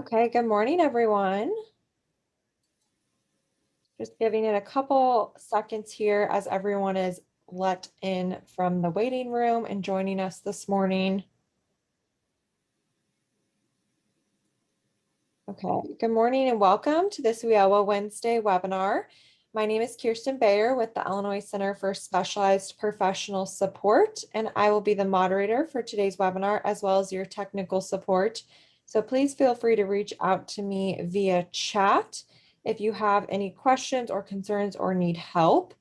Okay, good morning, everyone. Just giving it a couple seconds here as everyone is let in from the waiting room and joining us this morning. Okay, good morning and welcome to this WIOA Wednesday webinar. My name is Kirsten Bayer with the Illinois Center for Specialized Professional Support, and I will be the moderator for today's webinar as well as your technical support. So please feel free to reach out to me via chat if you have any questions or concerns or need help.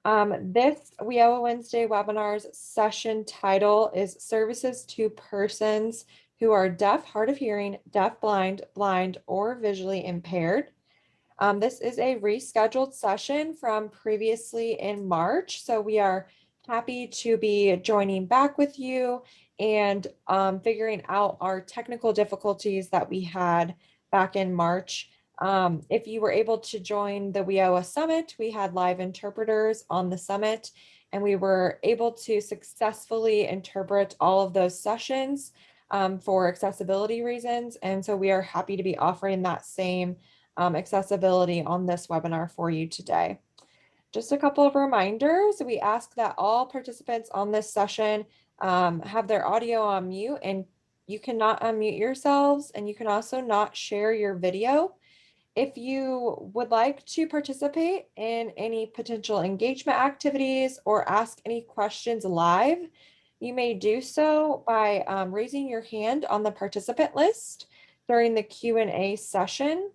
This WIOA Wednesday webinar's session title is Services to Persons who are deaf, hard of hearing, deaf-blind, blind, or visually impaired. This is a rescheduled session from previously in March, so we are happy to be joining back with you and figuring out our technical difficulties that we had back in March. If you were able to join the WIOA Summit, we had live interpreters on the summit, and we were able to successfully interpret all of those sessions for accessibility reasons. And so we are happy to be offering that same accessibility on this webinar for you today. Just a couple of reminders. We ask that all participants on this session have their audio on mute, and you cannot unmute yourselves, and you can also not share your video. If you would like to participate in any potential engagement activities or ask any questions live, you may do so by raising your hand on the participant list during the Q&A session,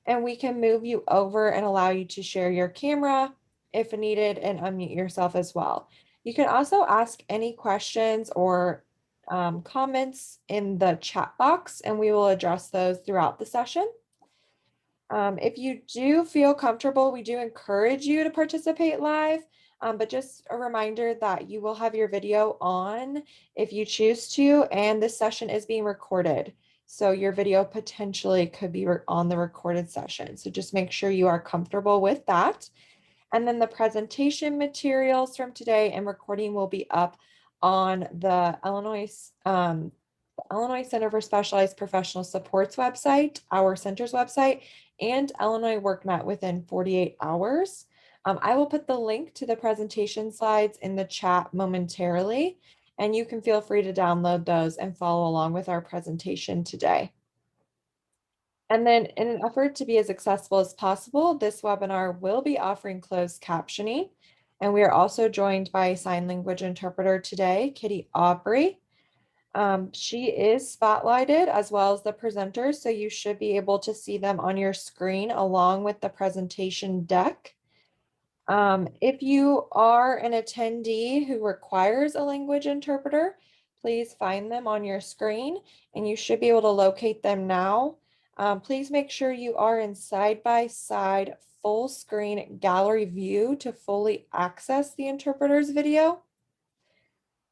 and we can move you over and allow you to share your camera if needed and unmute yourself as well. You can also ask any questions or comments in the chat box, and we will address those throughout the session. If you do feel comfortable, we do encourage you to participate live, but just a reminder that you will have your video on if you choose to, and this session is being recorded. So your video potentially could be on the recorded session. So just make sure you are comfortable with that. And then the presentation materials from today and recording will be up on the Illinois Center for Specialized Professional Support's website, our center's website, and Illinois WorkNet within 48 hours. I will put the link to the presentation slides in the chat momentarily, and you can feel free to download those and follow along with our presentation today. And then in an effort to be as accessible as possible, this webinar will be offering closed captioning. And we are also joined by a sign language interpreter today, Kitty Aubrey. She is spotlighted as well as the presenters, so you should be able to see them on your screen along with the presentation deck. If you are an attendee who requires a language interpreter, please find them on your screen and you should be able to locate them now. Please make sure you are in side-by-side full screen gallery view to fully access the interpreter's video.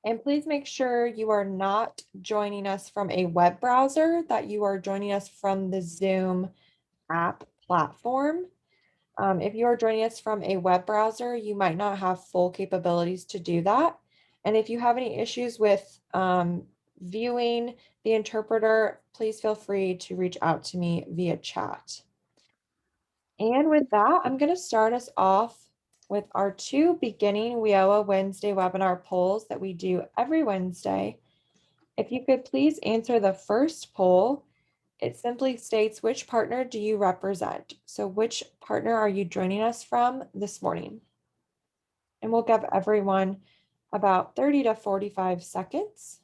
And please make sure you are not joining us from a web browser, that you are joining us from the Zoom app platform. If you are joining us from a web browser, you might not have full capabilities to do that. And if you have any issues with viewing the interpreter, please feel free to reach out to me via chat. And with that, I'm going to start us off with our two beginning WIOA Wednesday webinar polls that we do every Wednesday. If you could please answer the first poll, it simply states, which partner do you represent? So which partner are you joining us from this morning? And we'll give everyone about 30 to 45 seconds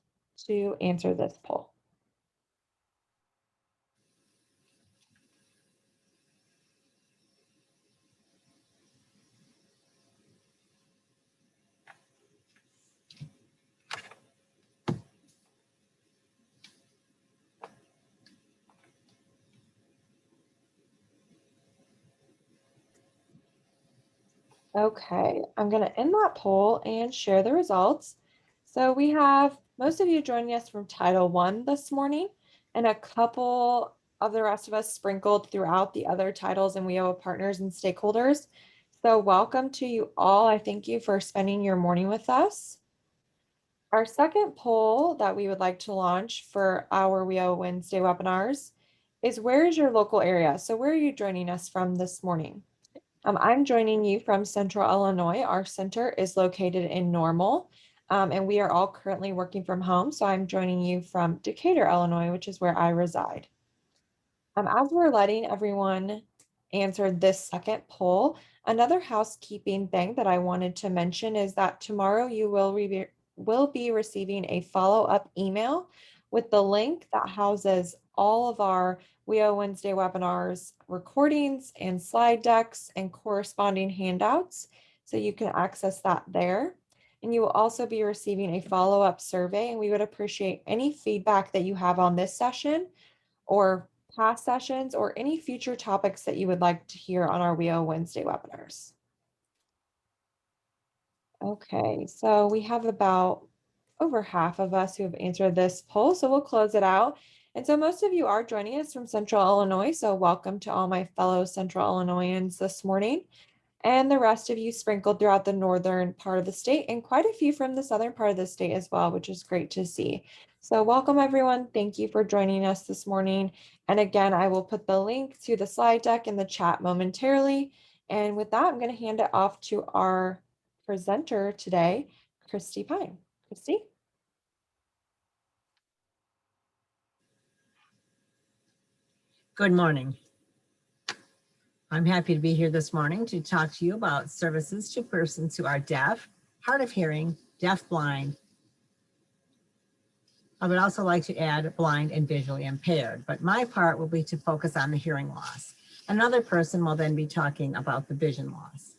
to answer this poll. Okay, I'm going to end that poll and share the results. So we have most of you joining us from Title I this morning, and a couple of the rest of us sprinkled throughout the other titles and WIOA partners and stakeholders. So welcome to you all. I thank you for spending your morning with us. Our second poll that we would like to launch for our WIOA Wednesday webinars is where is your local area? So where are you joining us from this morning? I'm joining you from Central Illinois. Our center is located in Normal, and we are all currently working from home. So I'm joining you from Decatur, Illinois, which is where I reside. As we're letting everyone answer this second poll, another housekeeping thing that I wanted to mention is that tomorrow you will be receiving a follow-up email with the link that houses all of our WEO Wednesday webinars, recordings and slide decks and corresponding handouts. So you can access that there. And you will also be receiving a follow-up survey, and we would appreciate any feedback that you have on this session or past sessions or any future topics that you would like to hear on our WEO Wednesday webinars. Okay, so we have about over half of us who have answered this poll, so we'll close it out. And so most of you are joining us from Central Illinois, so welcome to all my fellow Central Illinoisans this morning. And the rest of you sprinkled throughout the northern part of the state, and quite a few from the southern part of the state as well, which is great to see. So welcome everyone. Thank you for joining us this morning. And again, I will put the link to the slide deck in the chat momentarily. And with that, I'm going to hand it off to our presenter today, Christy Pine. Christy? Good morning. I'm happy to be here this morning to talk to you about services to persons who are deaf, hard of hearing, deaf-blind. I would also like to add blind and visually impaired, but my part will be to focus on the hearing loss. Another person will then be talking about the vision loss.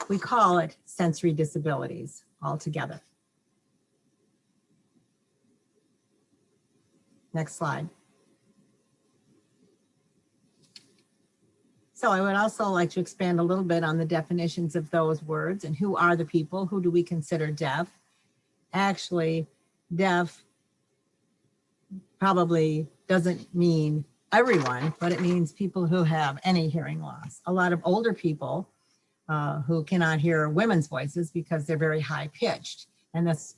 We call it sensory disabilities altogether. Next slide. So I would also like to expand a little bit on the definitions of those words and who are the people, who do we consider deaf? Actually, deaf probably doesn't mean everyone, but it means people who have any hearing loss. A lot of older people who cannot hear women's voices because they're very high pitched. And this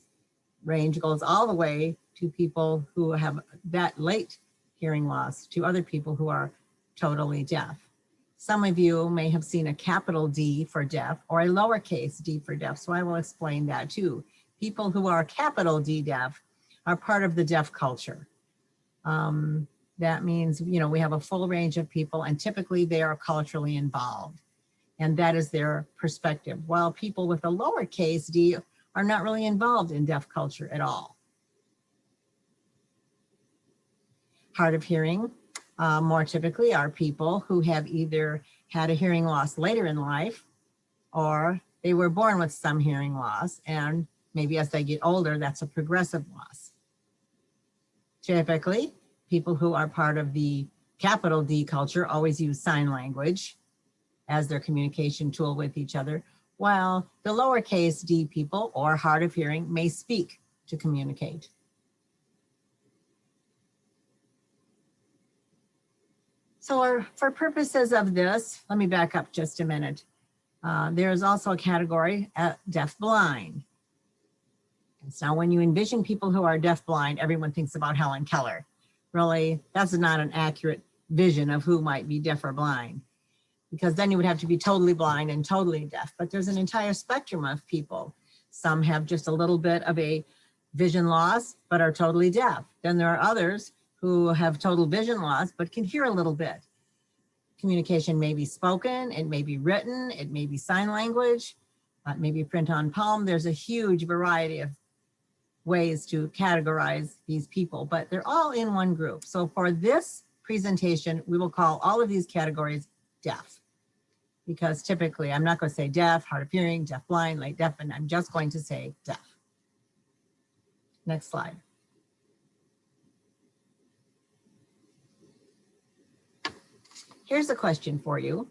range goes all the way to people who have that late hearing loss, to other people who are totally deaf. Some of you may have seen a capital D for deaf or a lowercase d for deaf, so I will explain that too. People who are capital D deaf are part of the deaf culture. That means, you know, we have a full range of people, and typically they are culturally involved, and that is their perspective. While people with a lowercase d are not really involved in deaf culture at all. Hard of hearing, more typically, are people who have either had a hearing loss later in life, or they were born with some hearing loss, and maybe as they get older, that's a progressive loss. Typically, people who are part of the capital D culture always use sign language as their communication tool with each other, while the lowercase d people, or hard of hearing, may speak to communicate. So for purposes of this, let me back up just a minute. There is also a category deaf-blind. So when you envision people who are deaf-blind, everyone thinks about Helen Keller. Really, that's not an accurate vision of who might be deaf or blind, because then you would have to be totally blind and totally deaf. But there's an entire spectrum of people. Some have just a little bit of a vision loss, but are totally deaf. Then there are others who have total vision loss, but can hear a little bit. Communication may be spoken, it may be written, it may be sign language, it may be print on palm. There's a huge variety of ways to categorize these people, but they're all in one group. So for this presentation, we will call all of these categories deaf, because typically I'm not going to say deaf, hard of hearing, deaf-blind, late-deafened. I'm just going to say deaf. Next slide. Here's a question for you.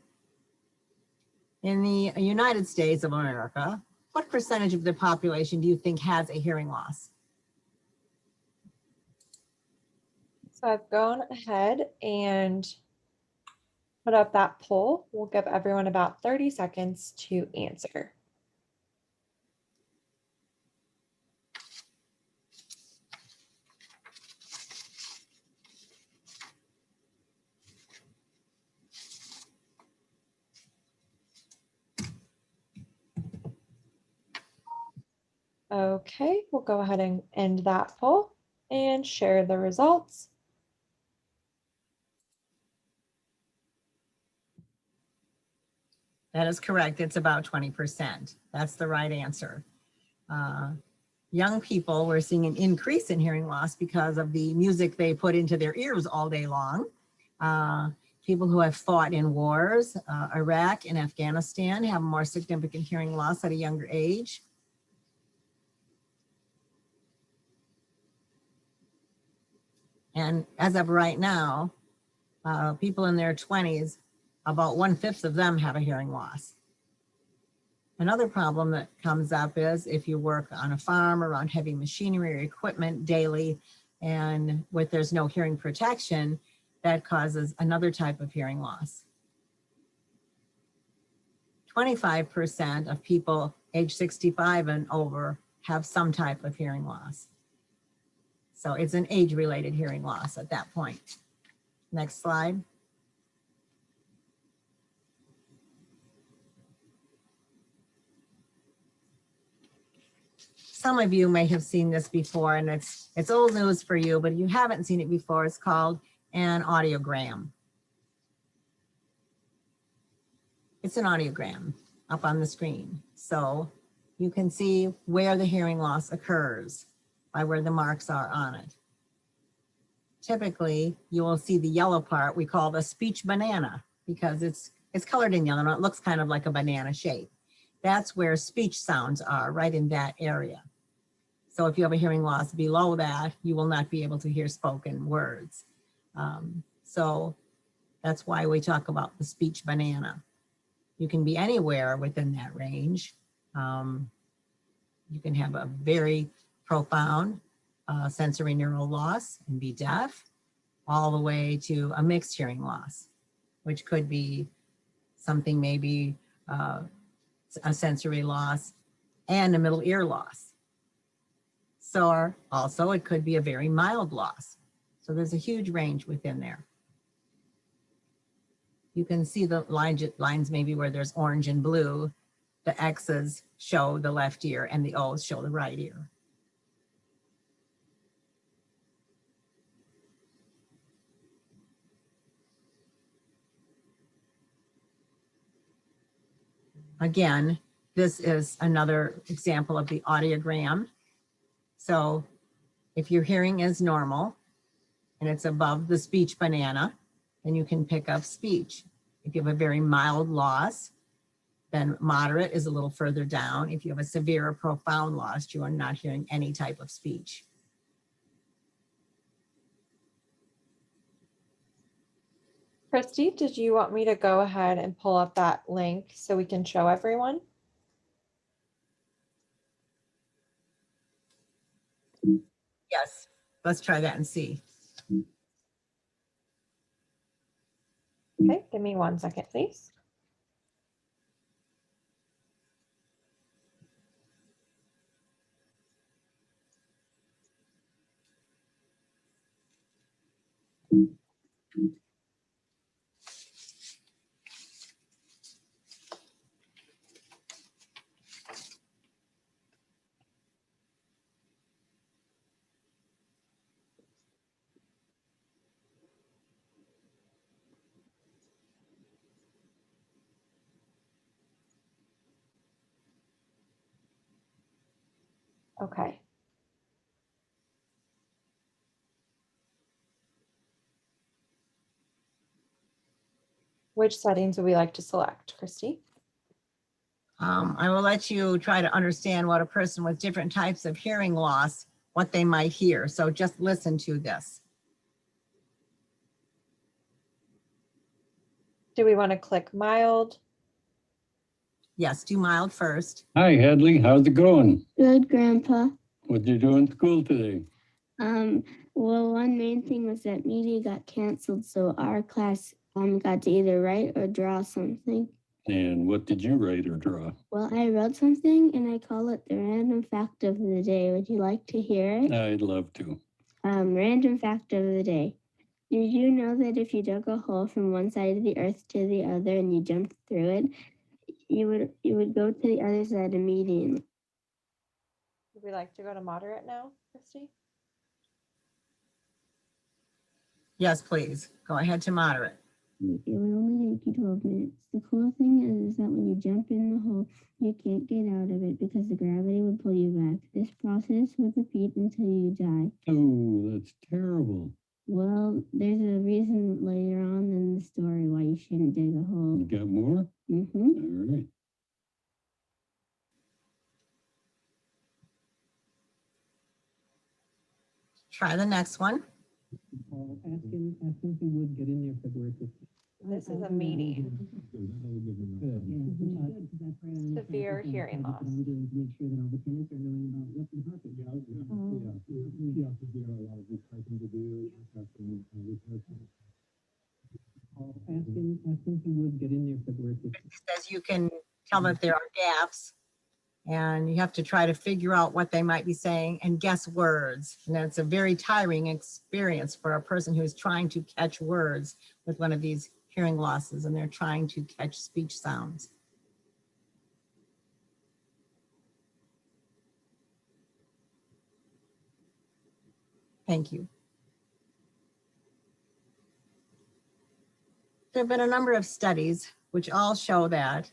In the United States of America, what percentage of the population do you think has a hearing loss? So I've gone ahead and put up that poll. We'll give everyone about 30 seconds to answer. Okay, we'll go ahead and end that poll and share the results. That is correct. It's about 20%. That's the right answer. Young people, we're seeing an increase in hearing loss because of the music they put into their ears all day long. People who have fought in wars, Iraq and Afghanistan, have more significant hearing loss at a younger age. And as of right now, people in their 20s, about 1/5 of them have a hearing loss. Another problem that comes up is if you work on a farm around heavy machinery or equipment daily and there's no hearing protection, that causes another type of hearing loss. 25% of people age 65 and over have some type of hearing loss. So it's an age-related hearing loss at that point. Next slide. Some of you may have seen this before, and it's old news for you, but if you haven't seen it before, it's called an audiogram. It's an audiogram up on the screen. So you can see where the hearing loss occurs by where the marks are on it. Typically, you will see the yellow part we call the speech banana because it's colored in yellow and it looks kind of like a banana shape. That's where speech sounds are, right in that area. So if you have a hearing loss below that, you will not be able to hear spoken words. So that's why we talk about the speech banana. You can be anywhere within that range. You can have a very profound sensory neural loss and be deaf, all the way to a mixed hearing loss, which could be something maybe a sensory loss and a middle ear loss. So also it could be a very mild loss. So there's a huge range within there. You can see the lines maybe where there's orange and blue. The X's show the left ear and the O's show the right ear. Again, this is another example of the audiogram. So if your hearing is normal and it's above the speech banana, then you can pick up speech. If you have a very mild loss, then moderate is a little further down. If you have a severe or profound loss, you are not hearing any type of speech. Christy, did you want me to go ahead and pull up that link so we can show everyone? Yes, let's try that and see. Okay, give me 1 second, please. Okay. Which settings would we like to select, Christy? I will let you try to understand what a person with different types of hearing loss, what they might hear. So just listen to this. Do we want to click mild? Yes, do mild first. Hi, Hadley. How's it going? Good, Grandpa. What'd you do in school today? Well, one main thing was that media got canceled, so our class got to either write or draw something. And what did you write or draw? Well, I wrote something and I call it the random fact of the day. Would you like to hear it? I'd love to. Random fact of the day. Did you know that if you dug a hole from one side of the earth to the other and you jumped through it, you would go to the other side immediately? we like to go to moderate now, Christy? Yes, please. Go ahead to moderate. It would only take you 12 minutes. The cool thing is that when you jump in the hole, you can't get out of it because the gravity would pull you back. This process would repeat until you die. Oh, that's terrible. Well, there's a reason later on in the story why you shouldn't dig a hole. You got more? Mm-hmm. All right. Try the next one. Asking if you would get in there February 15th. This is a meeting. Severe hearing loss. Asking if you would get in there February 15th. It says you can tell that there are gaps and you have to try to figure out what they might be saying and guess words. And that's a very tiring experience for a person who is trying to catch words with one of these hearing losses and they're trying to catch speech sounds. Thank you. There have been a number of studies which all show that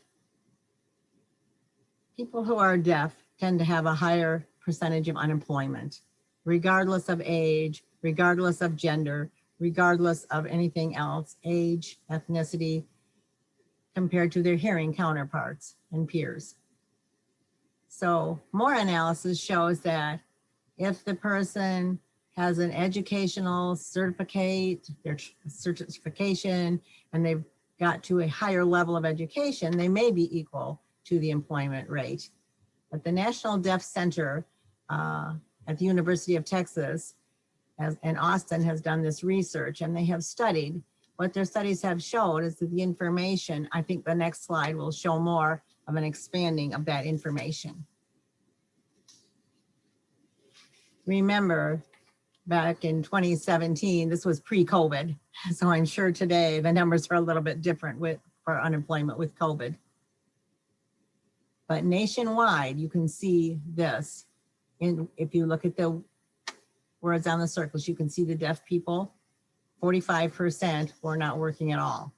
people who are deaf tend to have a higher percentage of unemployment, regardless of age, regardless of gender, regardless of anything else, age, ethnicity, compared to their hearing counterparts and peers. So more analysis shows that if the person has an educational certificate, their certification, and they've got to a higher level of education, they may be equal to the employment rate. But the National Deaf Center at the University of Texas in Austin has done this research, and they have studied. What their studies have showed is that the information, I think the next slide will show more of an expanding of that information. Remember, back in 2017, this was pre-COVID, so I'm sure today the numbers are a little bit different for unemployment with COVID. But nationwide, you can see this. And if you look at the words on the circles, you can see the deaf people, 45% were not working at all.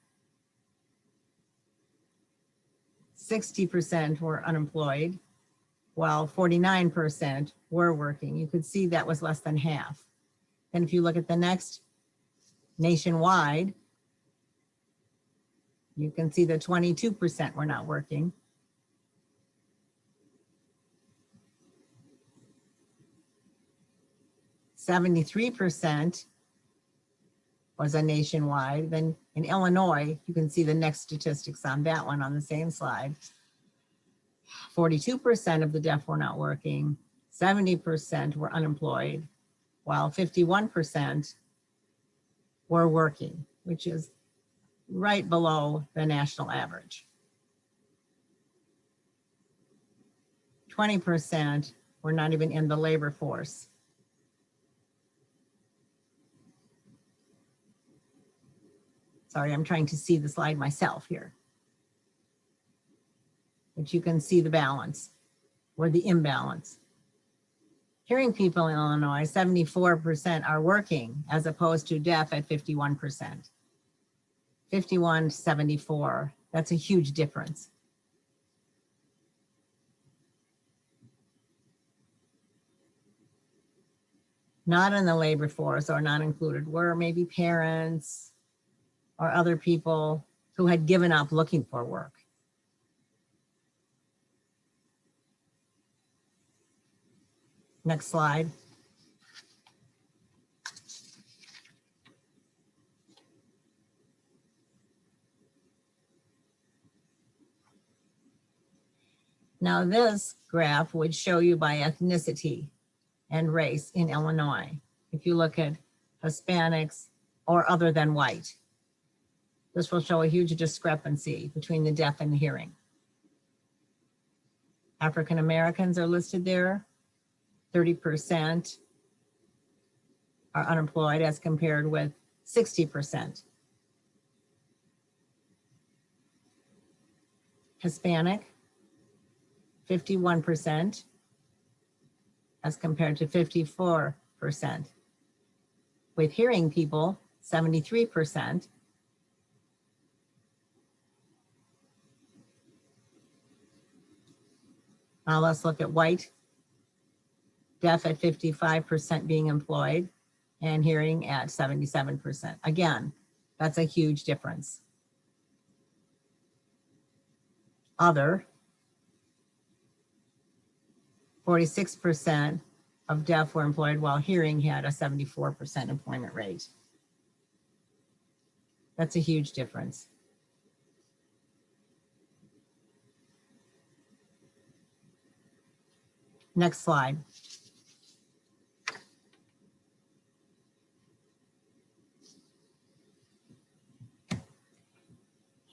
60% were unemployed, while 49% were working. You could see that was less than half. And if you look at the next, nationwide, you can see that 22% were not working. 73% was a nationwide. Then in Illinois, you can see the next statistics on that one on the same slide. 42% of the deaf were not working, 70% were unemployed, while 51% were working, which is right below the national average. 20% were not even in the labor force. Sorry, I'm trying to see the slide myself here. But you can see the balance or the imbalance. Hearing people in Illinois, 74% are working as opposed to deaf at 51%. 51 to 74, that's a huge difference. Not in the labor force or not included were maybe parents or other people who had given up looking for work. Next slide. Now this graph would show you by ethnicity and race in Illinois. If you look at Hispanics or other than white, this will show a huge discrepancy between the deaf and the hearing. African Americans are listed there. 30% are unemployed as compared with 60%. Hispanic, 51%. as compared to 54%. With hearing people, 73%. Now let's look at white, deaf at 55% being employed, and hearing at 77%. Again, that's a huge difference. Other, 46% of deaf were employed while hearing had a 74% employment rate. That's a huge difference. Next slide.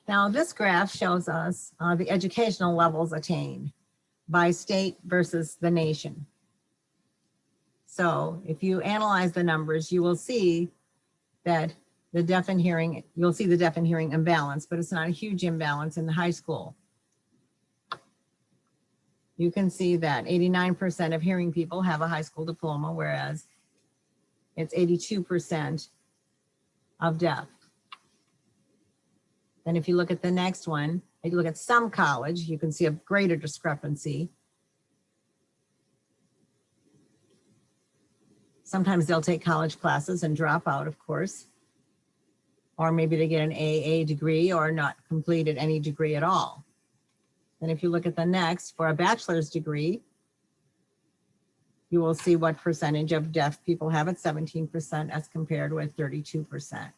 Now this graph shows us the educational levels attained by state versus the nation. So if you analyze the numbers, you will see that the deaf and hearing, you'll see the deaf and hearing imbalance, but it's not a huge imbalance in the high school. You can see that 89% of hearing people have a high school diploma, whereas it's 82% of deaf. Then if you look at the next one, if you look at some college, you can see a greater discrepancy. Sometimes they'll take college classes and drop out, of course. Or maybe they get an AA degree or not completed any degree at all. Then if you look at the next, for a bachelor's degree, you will see what percentage of deaf people have at 17% as compared with 32%.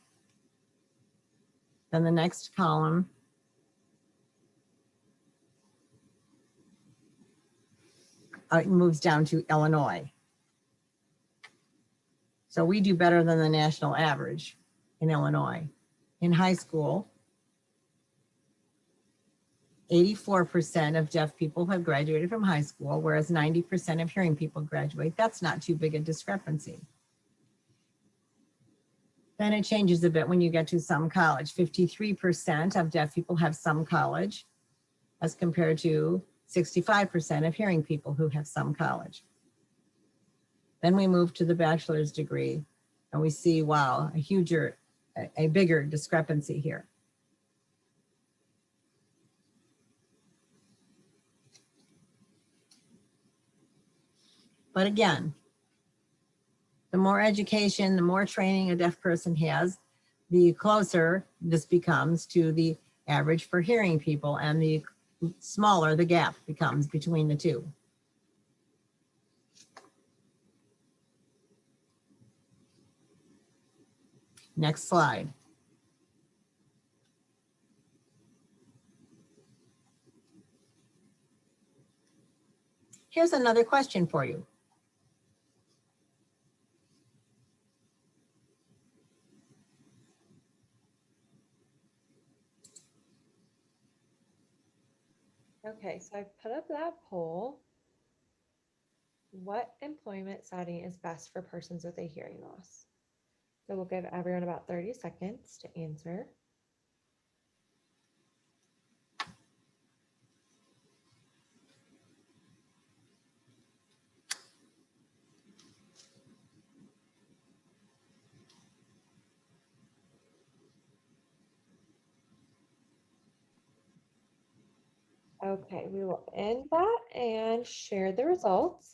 Then the next column, it moves down to Illinois. So we do better than the national average in Illinois. In high school, 84% of deaf people have graduated from high school, whereas 90% of hearing people graduate. That's not too big a discrepancy. Then it changes a bit when you get to some college. 53% of deaf people have some college, as compared to 65% of hearing people who have some college. Then we move to the bachelor's degree, and we see, wow, a bigger discrepancy here. But again, the more education, the more training a deaf person has, the closer this becomes to the average for hearing people, and the smaller the gap becomes between the two. Next slide. Here's another question for you. Okay, so I've put up that poll. What employment setting is best for persons with a hearing loss? So we'll give everyone about 30 seconds to answer. Okay, we will end that and share the results.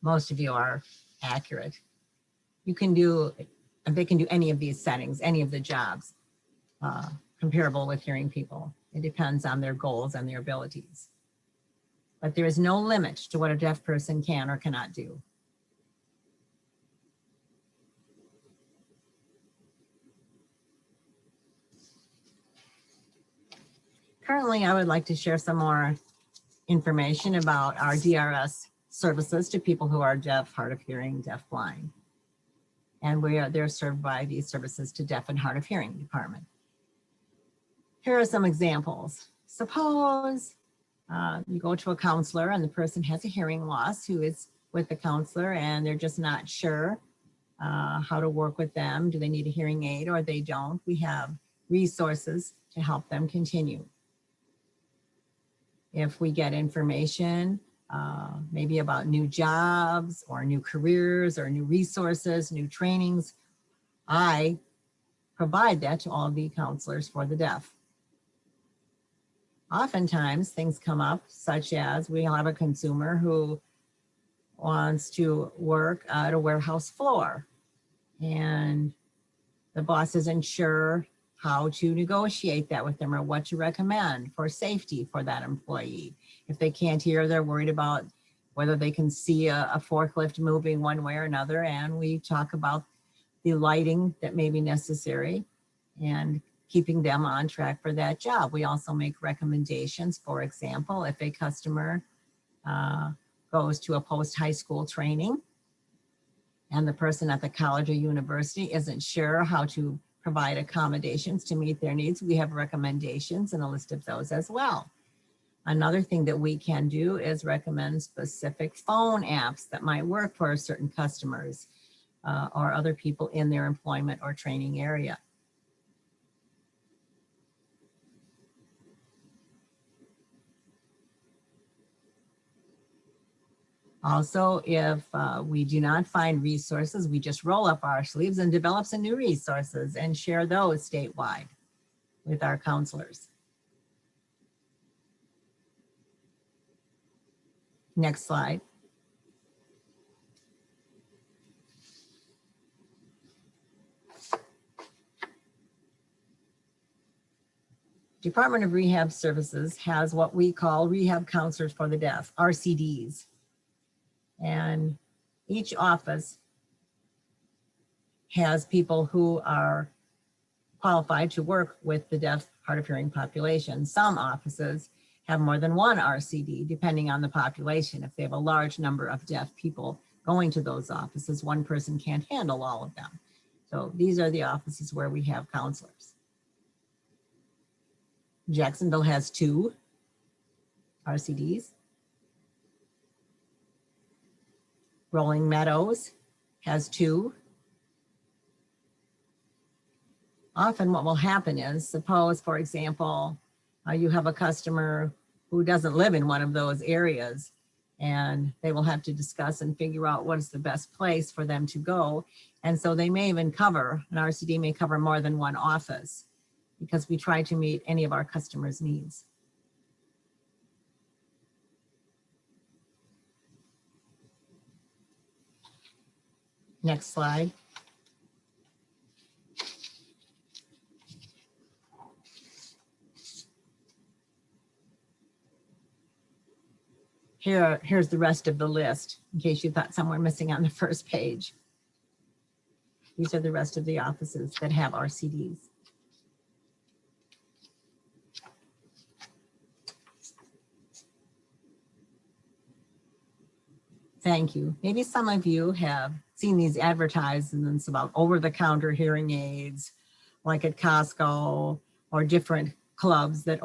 Most of you are accurate. You can do, they can do any of these settings, any of the jobs comparable with hearing people. It depends on their goals and their abilities. But there is no limit to what a deaf person can or cannot do. Currently, I would like to share some more information about our DRS services to people who are deaf, hard of hearing, deaf blind. And they're served by these services to deaf and hard of hearing department. Here are some examples. Suppose you go to a counselor and the person has a hearing loss who is with the counselor and they're just not sure how to work with them. Do they need a hearing aid or they don't? We have resources to help them continue. If we get information, maybe about new jobs or new careers or new resources, new trainings, I provide that to all the counselors for the deaf. Oftentimes things come up such as we'll have a consumer who wants to work at a warehouse floor and the boss isn't sure how to negotiate that with them or what to recommend for safety for that employee. If they can't hear, they're worried about whether they can see a forklift moving one way or another. And we talk about the lighting that may be necessary and keeping them on track for that job. We also make recommendations. For example, if a customer goes to a post-high school training and the person at the college or university isn't sure how to provide accommodations to meet their needs, we have recommendations and a list of those as well. Another thing that we can do is recommend specific phone apps that might work for certain customers or other people in their employment or training area. Also, if we do not find resources, we just roll up our sleeves and develop some new resources and share those statewide with our counselors. Next slide. Department of Rehab Services has what we call Rehab Counselors for the Deaf, RCDs. And each office has people who are qualified to work with the deaf, hard of hearing population. Some offices have more than one RCD, depending on the population. If they have a large number of deaf people going to those offices, one person can't handle all of them. So these are the offices where we have counselors. Jacksonville has 2 RCDs. Rolling Meadows has 2. Often what will happen is, suppose, for example, you have a customer who doesn't live in one of those areas, and they will have to discuss and figure out what is the best place for them to go. And so they may even cover, an RCD may cover more than one office because we try to meet any of our customers' needs. Next slide. Here's the rest of the list, in case you thought some were missing on the first page. These are the rest of the offices that have RCDs. Thank you. Maybe some of you have seen these advertisements about over-the-counter hearing aids, like at Costco or different clubs that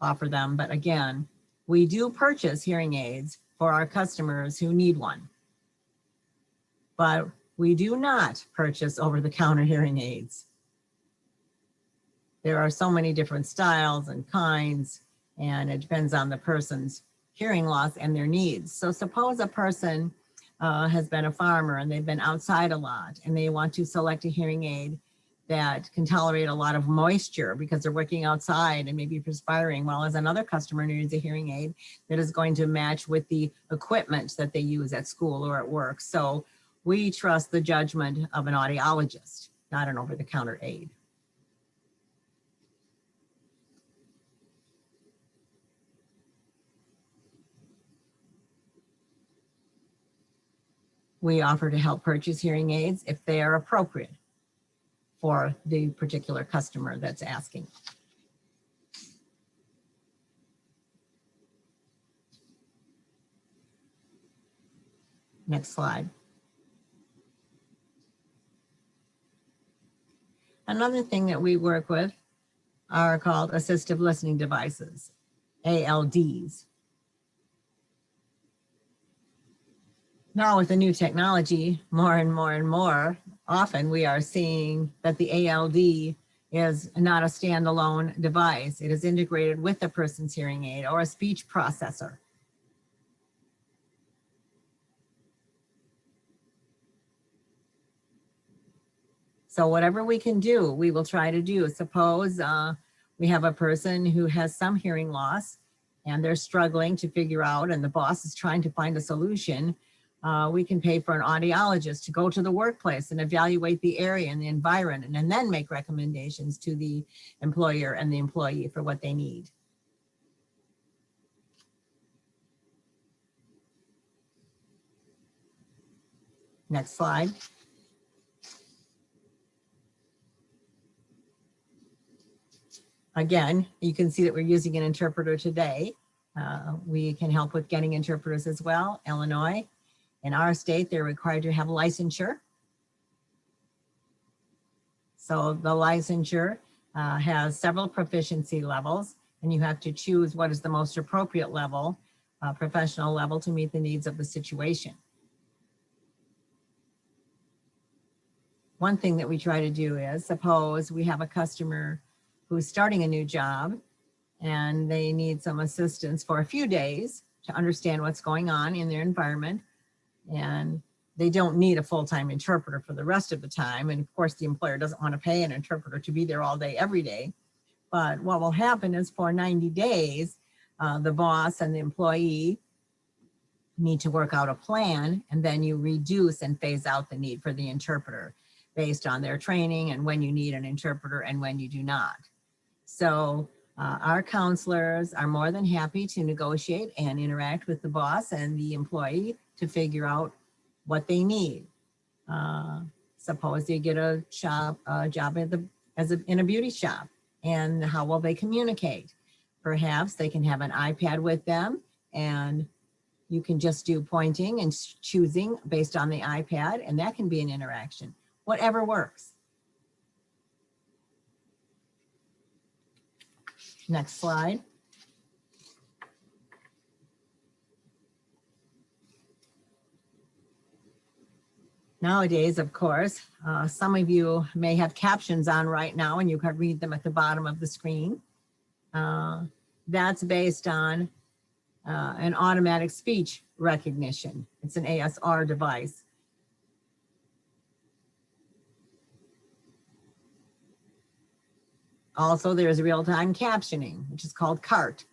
offer them. But again, we do purchase hearing aids for our customers who need one. But we do not purchase over-the-counter hearing aids. There are so many different styles and kinds, and it depends on the person's hearing loss and their needs. So suppose a person has been a farmer and they've been outside a lot and they want to select a hearing aid that can tolerate a lot of moisture because they're working outside and maybe perspiring, while as another customer needs a hearing aid that is going to match with the equipment that they use at school or at work. So we trust the judgment of an audiologist, not an over-the-counter aid. We offer to help purchase hearing aids if they are appropriate for the particular customer that's asking. Next slide. Another thing that we work with are called assistive listening devices, ALDs. Now with the new technology, more and more and more often we are seeing that the ALD is not a standalone device. It is integrated with a person's hearing aid or a speech processor. So whatever we can do, we will try to do. Suppose we have a person who has some hearing loss and they're struggling to figure out, and the boss is trying to find a solution. We can pay for an audiologist to go to the workplace and evaluate the area and the environment, and then make recommendations to the employer and the employee for what they need. Next slide. Again, you can see that we're using an interpreter today. We can help with getting interpreters as well. Illinois, in our state, they're required to have licensure. So the licensure has several proficiency levels, and you have to choose what is the most appropriate level, professional level, to meet the needs of the situation. One thing that we try to do is, suppose we have a customer who's starting a new job and they need some assistance for a few days to understand what's going on in their environment, and they don't need a full-time interpreter for the rest of the time. And of course, the employer doesn't want to pay an interpreter to be there all day, every day. But what will happen is, for 90 days, the boss and the employee need to work out a plan, and then you reduce and phase out the need for the interpreter based on their training and when you need an interpreter and when you do not. So our counselors are more than happy to negotiate and interact with the boss and the employee to figure out what they need. Suppose they get a job in a beauty shop, and how will they communicate? Perhaps they can have an iPad with them, and you can just do pointing and choosing based on the iPad, and that can be an interaction. Whatever works. Next slide. Nowadays, of course, some of you may have captions on right now, and you can read them at the bottom of the screen. That's based on an automatic speech recognition. It's an ASR device. Also, there's real-time captioning, which is called CART,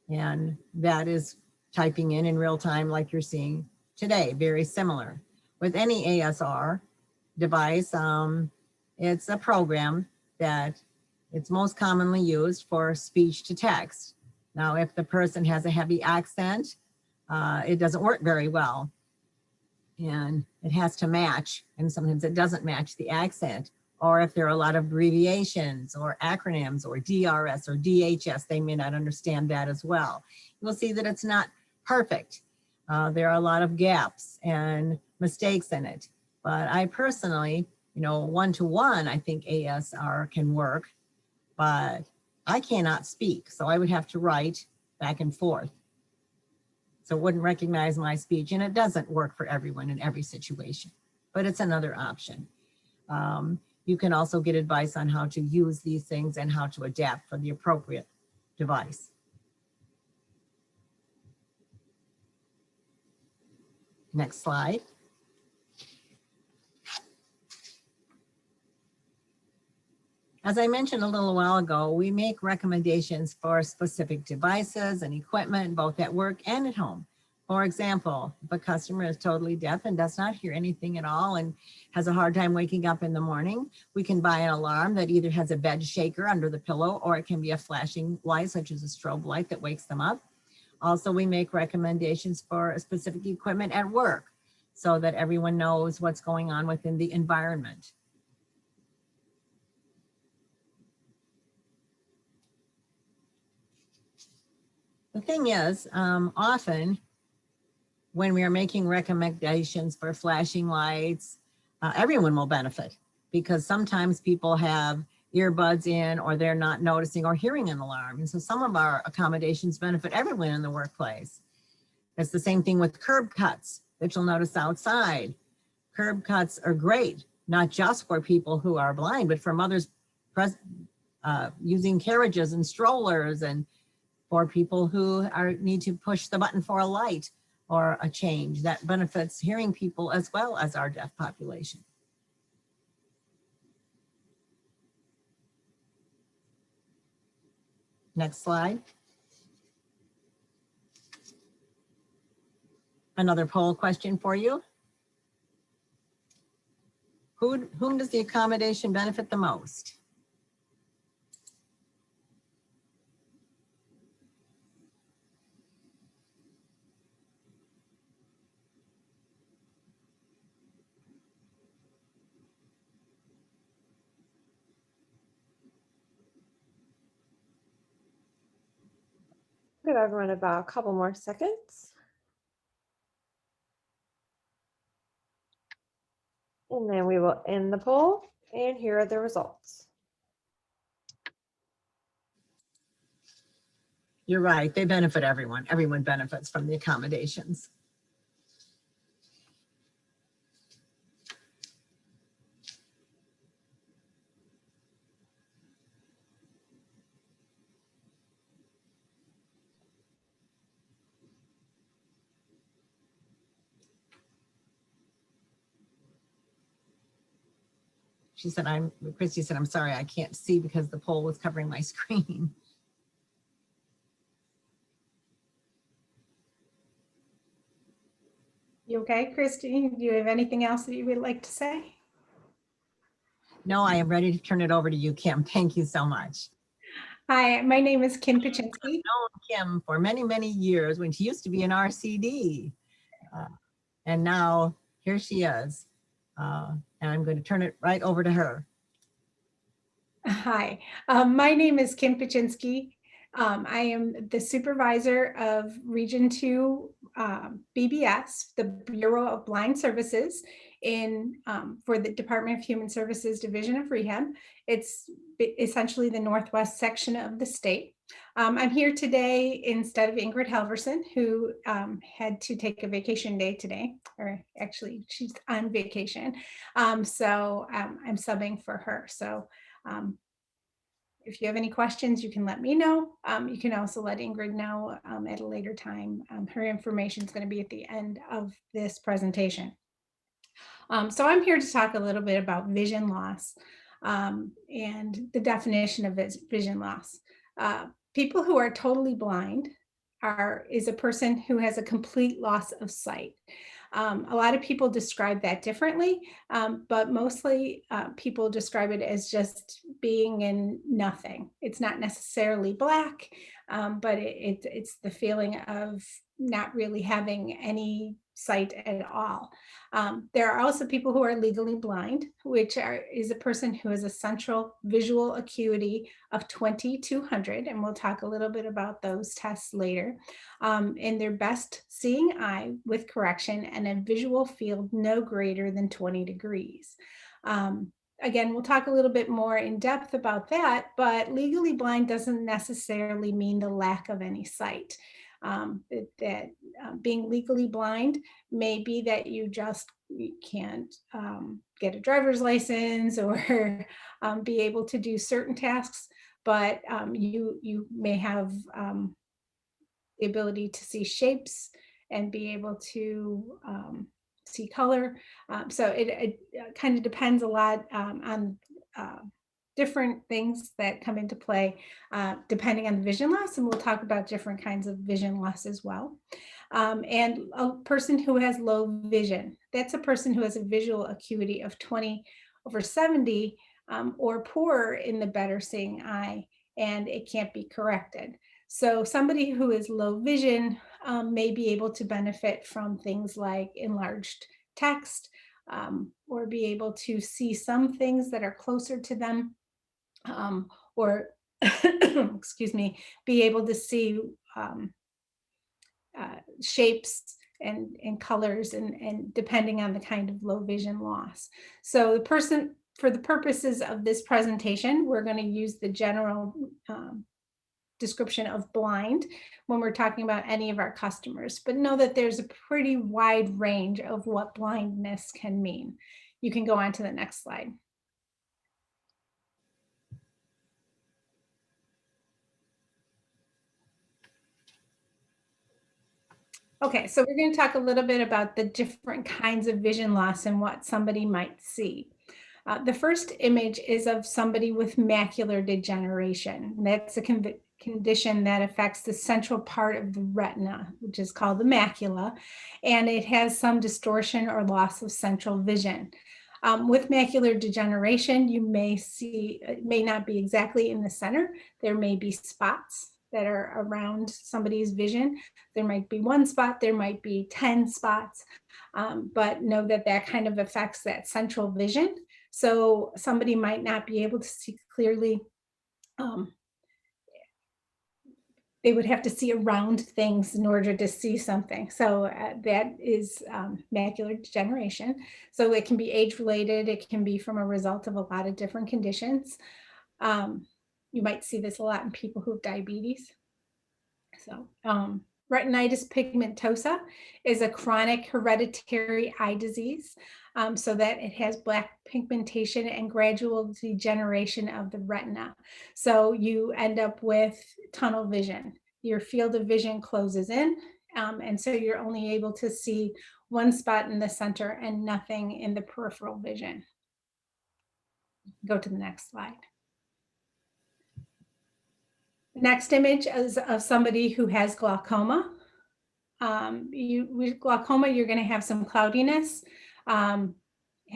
and that is typing in real time like you're seeing today, very similar. With any ASR device, it's a program that it's most commonly used for speech to text. Now, if the person has a heavy accent, it doesn't work very well, and it has to match, and sometimes it doesn't match the accent. Or if there are a lot of abbreviations or acronyms or DRS or DHS, they may not understand that as well. You'll see that it's not perfect. There are a lot of gaps and mistakes in it. But I personally, one-to-one, I think ASR can work, but I cannot speak. So I would have to write back and forth. So it wouldn't recognize my speech, and it doesn't work for everyone in every situation, but it's another option. You can also get advice on how to use these things and how to adapt for the appropriate device. Next slide. As I mentioned a little while ago, we make recommendations for specific devices and equipment, both at work and at home. For example, if a customer is totally deaf and does not hear anything at all and has a hard time waking up in the morning, we can buy an alarm that either has a bed shaker under the pillow, or it can be a flashing light, such as a strobe light, that wakes them up. Also, we make recommendations for specific equipment at work so that everyone knows what's going on within the environment. The thing is, often when we are making recommendations for flashing lights, everyone will benefit, because sometimes people have earbuds in, or they're not noticing or hearing an alarm. And so some of our accommodations benefit everyone in the workplace. It's the same thing with curb cuts that you'll notice outside. Curb cuts are great, not just for people who are blind, but for mothers using carriages and strollers, and for people who need to push the button for a light or a change that benefits hearing people as well as our deaf population. Next slide. Another poll question for you. Whom does the accommodation benefit the most? Give everyone about a couple more seconds. And then we will end the poll, and here are the results. You're right, they benefit everyone. Everyone benefits from the accommodations. She said, Christy said, I'm sorry, I can't see because the poll was covering my screen. You okay, Christy? Do you have anything else that you would like to say? No, I am ready to turn it over to you, Kim. Thank you so much. Hi, my name is Kim Paczynski. I've known Kim for many, many years when she used to be an RCD. And now here she is. And I'm going to turn it right over to her. Hi, my name is Kim Paczynski. I am the supervisor of Region 2 BBS, the Bureau of Blind Services for the Department of Human Services Division of Rehab. It's essentially the northwest section of the state. I'm here today instead of Ingrid Halverson, who had to take a vacation day today, or actually she's on vacation. So I'm subbing for her. So if you have any questions, you can let me know. You can also let Ingrid know at a later time. Her information is going to be at the end of this presentation. So I'm here to talk a little bit about vision loss and the definition of vision loss. People who are totally blind is a person who has a complete loss of sight. A lot of people describe that differently, but mostly people describe it as just being in nothing. It's not necessarily black, but it's the feeling of not really having any sight at all. There are also people who are legally blind, which is a person who has a central visual acuity of 20/200, and we'll talk a little bit about those tests later, in their best seeing eye with correction and a visual field no greater than 20 degrees. Again, we'll talk a little bit more in depth about that, but legally blind doesn't necessarily mean the lack of any sight. Being legally blind may be that you just can't get a driver's license or be able to do certain tasks, but you may have the ability to see shapes and be able to see color. So it kind of depends a lot on different things that come into play depending on the vision loss, and we'll talk about different kinds of vision loss as well. And a person who has low vision, that's a person who has a visual acuity of 20/70 or poorer in the better seeing eye, and it can't be corrected. So somebody who is low vision may be able to benefit from things like enlarged text or be able to see some things that are closer to them. Or excuse me, be able to see shapes and colors and depending on the kind of low vision loss. So for the purposes of this presentation, we're going to use the general description of blind when we're talking about any of our customers, but know that there's a pretty wide range of what blindness can mean. You can go on to the next slide. Okay, so we're going to talk a little bit about the different kinds of vision loss and what somebody might see. The first image is of somebody with macular degeneration. That's a condition that affects the central part of the retina, which is called the macula, and it has some distortion or loss of central vision. With macular degeneration, you may see, it may not be exactly in the center. There may be spots that are around somebody's vision. There might be one spot, there might be 10 spots, but know that that kind of affects that central vision. So somebody might not be able to see clearly. They would have to see around things in order to see something. So that is macular degeneration. So it can be age-related. It can be from a result of a lot of different conditions. You might see this a lot in people who have diabetes. So retinitis pigmentosa is a chronic hereditary eye disease, so that it has black pigmentation and gradual degeneration of the retina. So you end up with tunnel vision. Your field of vision closes in, and so you're only able to see one spot in the center and nothing in the peripheral vision. Go to the next slide. The next image is of somebody who has glaucoma. With glaucoma, you're going to have some cloudiness, have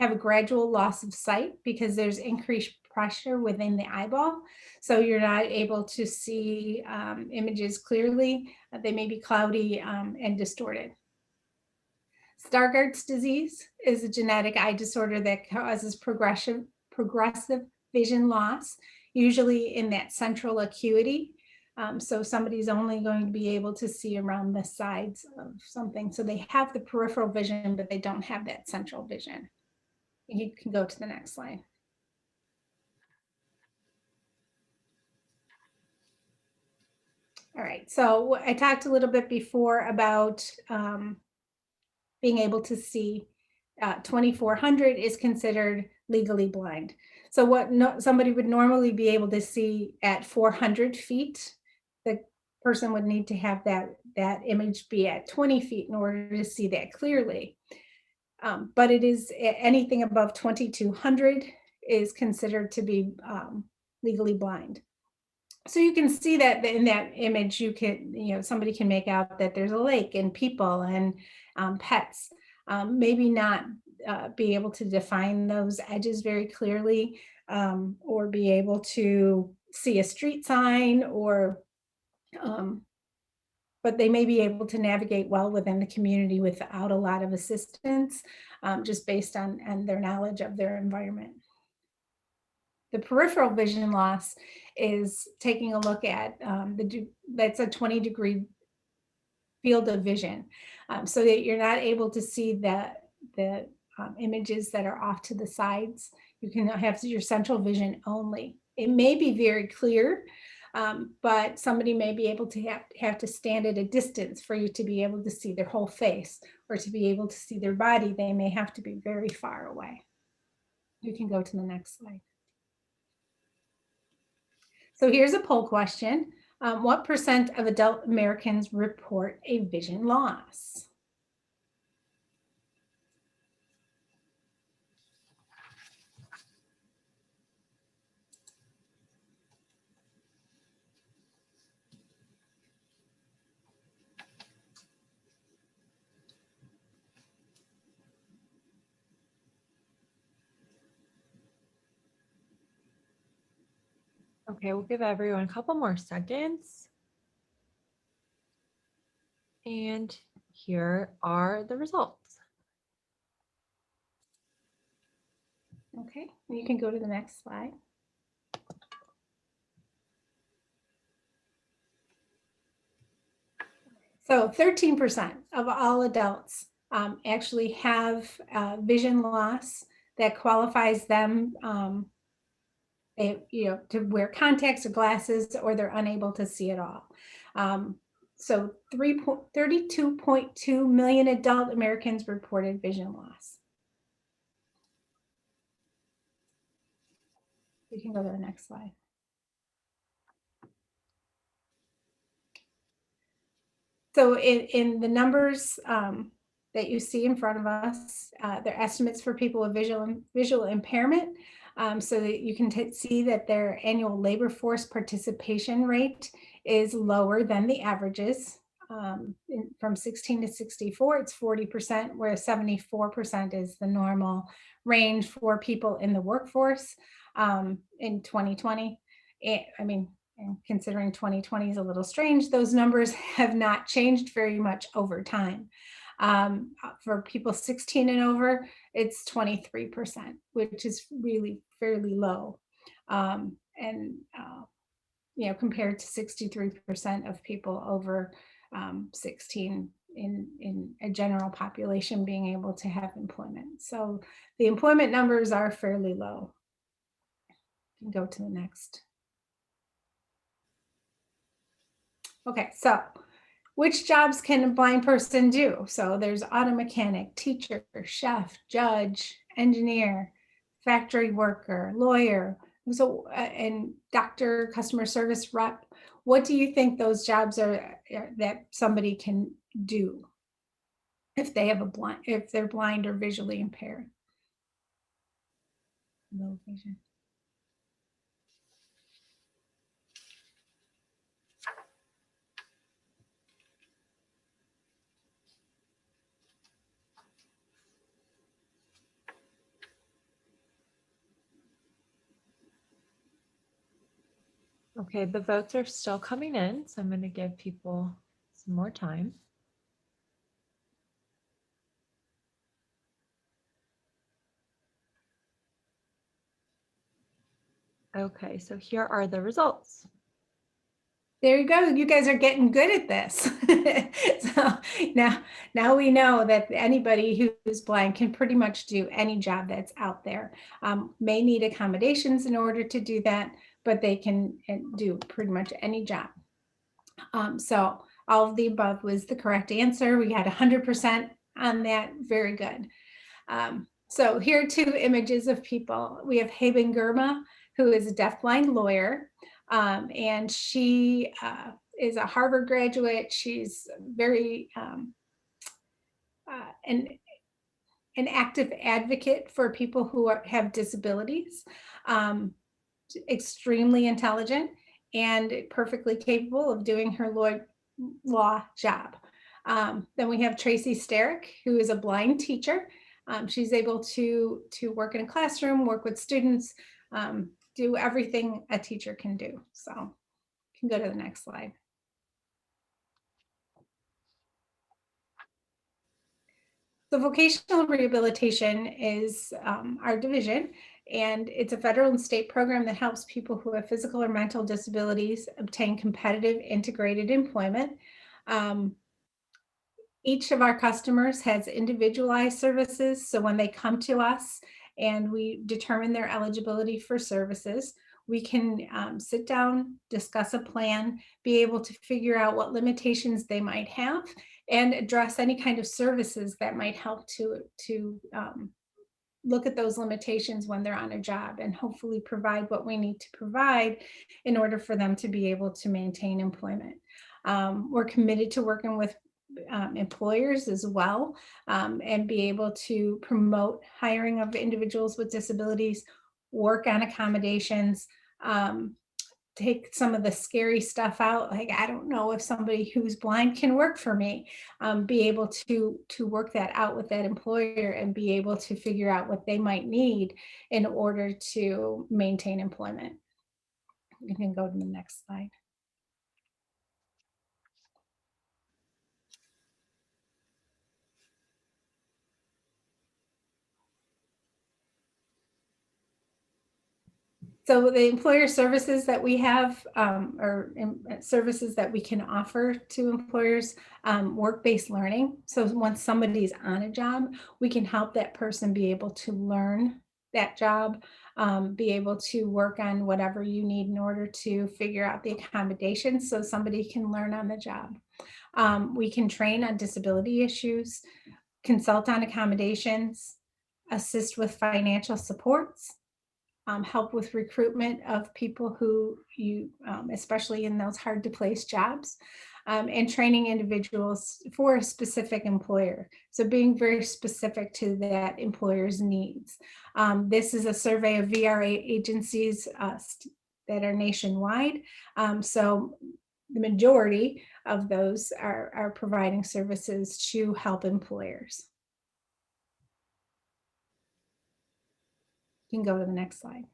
a gradual loss of sight because there's increased pressure within the eyeball. So you're not able to see images clearly. They may be cloudy and distorted. Stargardt's disease is a genetic eye disorder that causes progressive vision loss, usually in that central acuity. So somebody's only going to be able to see around the sides of something. So they have the peripheral vision, but they don't have that central vision. You can go to the next slide. All right, so I talked a little bit before about being able to see. 2400 is considered legally blind. So what somebody would normally be able to see at 400 feet, the person would need to have that image be at 20 feet in order to see that clearly. But it is anything above 2200 is considered to be legally blind. So you can see that in that image, you can, somebody can make out that there's a lake and people and pets. Maybe not be able to define those edges very clearly, or be able to see a street sign, or but they may be able to navigate well within the community without a lot of assistance, just based on their knowledge of their environment. The peripheral vision loss is taking a look at that's a 20-degree field of vision, so that you're not able to see the images that are off to the sides. You can have your central vision only. It may be very clear, but somebody may be able to have to stand at a distance for you to be able to see their whole face, or to be able to see their body. They may have to be very far away. You can go to the next slide. So here's a poll question. What % of adult Americans report a vision loss? Okay, we'll give everyone a couple more seconds. And here are the results. Okay, you can go to the next slide. So 13% of all adults actually have vision loss that qualifies them to wear contacts or glasses, or they're unable to see at all. So 32.2 million adult Americans reported vision loss. We can go to the next slide. So in the numbers that you see in front of us, they're estimates for people with visual impairment, so that you can see that their annual labor force participation rate is lower than the averages. From 16 to 64, it's 40%, where 74% is the normal range for people in the workforce in 2020. I mean, and considering 2020 is a little strange, those numbers have not changed very much over time. For people 16 and over, it's 23%, which is really fairly low. Compared to 63% of people over 16 in a general population being able to have employment. So the employment numbers are fairly low. You can go to the next. Okay, so which jobs can a blind person do? So there's auto mechanic, teacher, chef, judge, engineer, factory worker, lawyer, so and doctor, customer service rep. What do you think those jobs are that somebody can do if they have if they're blind or visually impaired? Low vision. Okay, the votes are still coming in, so I'm going to give people some more time. Okay, so here are the results. There you go. You guys are getting good at this. So now we know that anybody who's blind can pretty much do any job that's out there. May need accommodations in order to do that, but they can do pretty much any job. So all of the above was the correct answer. We had 100% on that. Very good. So here are two images of people. We have Haben Gurma, who is a deafblind lawyer. And she is a Harvard graduate. She's very an active advocate for people who have disabilities, extremely intelligent and perfectly capable of doing her law job. Then we have Tracy Starrick, who is a blind teacher. She's able to work in a classroom, work with students, do everything a teacher can do. So you can go to the next slide. So vocational rehabilitation is our division, and it's a federal and state program that helps people who have physical or mental disabilities obtain competitive integrated employment. Each of our customers has individualized services. So when they come to us and we determine their eligibility for services, we can sit down, discuss a plan, be able to figure out what limitations they might have, and address any kind of services that might help to look at those limitations when they're on a job, and hopefully provide what we need to provide in order for them to be able to maintain employment. We're committed to working with employers as well, and be able to promote hiring of individuals with disabilities, work on accommodations, take some of the scary stuff out. Like, I don't know if somebody who's blind can work for me, be able to work that out with that employer and be able to figure out what they might need in order to maintain employment. You can go to the next slide. So the employer services that we have services that we can offer to employers, work-based learning. So once somebody's on a job, we can help that person be able to learn that job, be able to work on whatever you need in order to figure out the accommodations so somebody can learn on the job. We can train on disability issues, consult on accommodations, assist with financial supports, help with recruitment of people who especially in those hard to place jobs, and training individuals for a specific employer. So being very specific to that employer's needs. This is a survey of VRA agencies that are nationwide. So the majority of those are providing services to help employers. You can go to the next slide.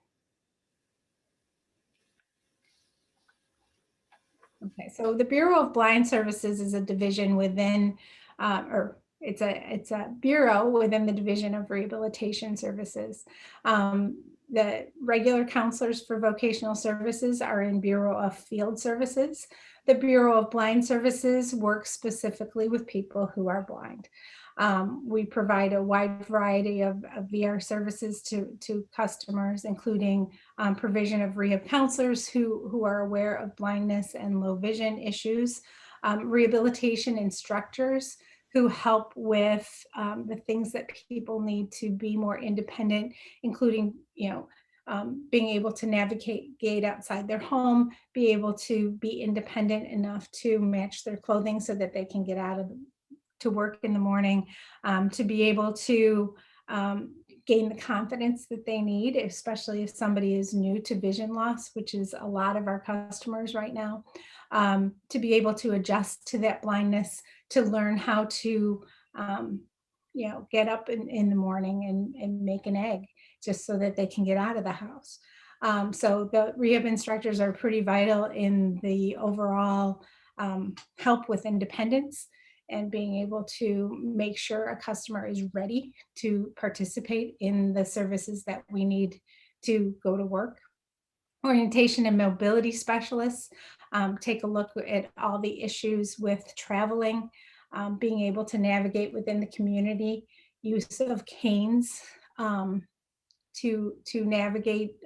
Okay, so the Bureau of Blind Services is a division within, or it's a bureau within the Division of Rehabilitation Services. The regular counselors for vocational services are in Bureau of Field Services. The Bureau of Blind Services works specifically with people who are blind. We provide a wide variety of VR services to customers, including provision of rehab counselors who are aware of blindness and low vision issues, rehabilitation instructors who help with the things that people need to be more independent, including, being able to navigate outside their home, be able to be independent enough to match their clothing so that they can get out of to work in the morning, to be able to gain the confidence that they need, especially if somebody is new to vision loss, which is a lot of our customers right now, to be able to adjust to that blindness, to learn how to, get up in the morning and make an egg just so that they can get out of the house. So the rehab instructors are pretty vital in the overall help with independence and being able to make sure a customer is ready to participate in the services that we need to go to work. Orientation and mobility specialists take a look at all the issues with traveling, being able to navigate within the community, use of canes to navigate,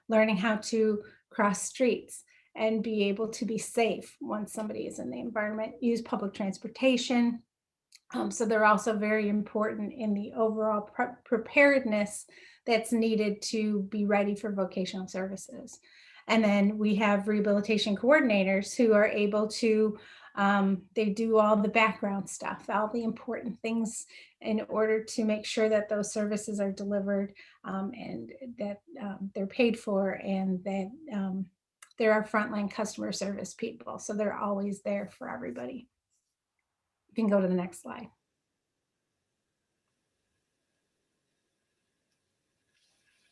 learning how to cross streets and be able to be safe once somebody is in the environment, use public transportation. So they're also very important in the overall preparedness that's needed to be ready for vocational services. And then we have rehabilitation coordinators who are able to, they do all the background stuff, all the important things in order to make sure that those services are delivered and that they're paid for, and that they're our frontline customer service people. So they're always there for everybody. You can go to the next slide.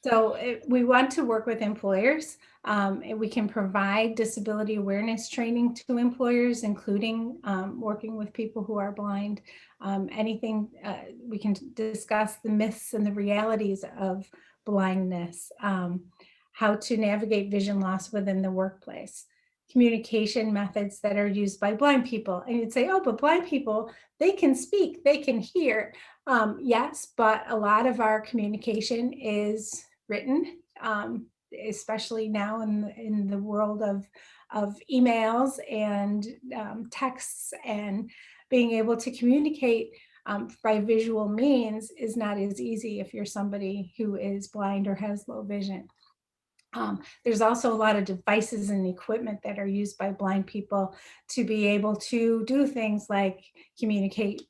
So we want to work with employers. And we can provide disability awareness training to employers, including working with people who are blind. Anything, we can discuss the myths and the realities of blindness, how to navigate vision loss within the workplace, communication methods that are used by blind people. And you'd say, oh, but blind people, they can speak, they can hear. Yes, but a lot of our communication is written, especially now in the world of emails and texts, and being able to communicate by visual means is not as easy if you're somebody who is blind or has low vision. There's also a lot of devices and equipment that are used by blind people to be able to do things like communicate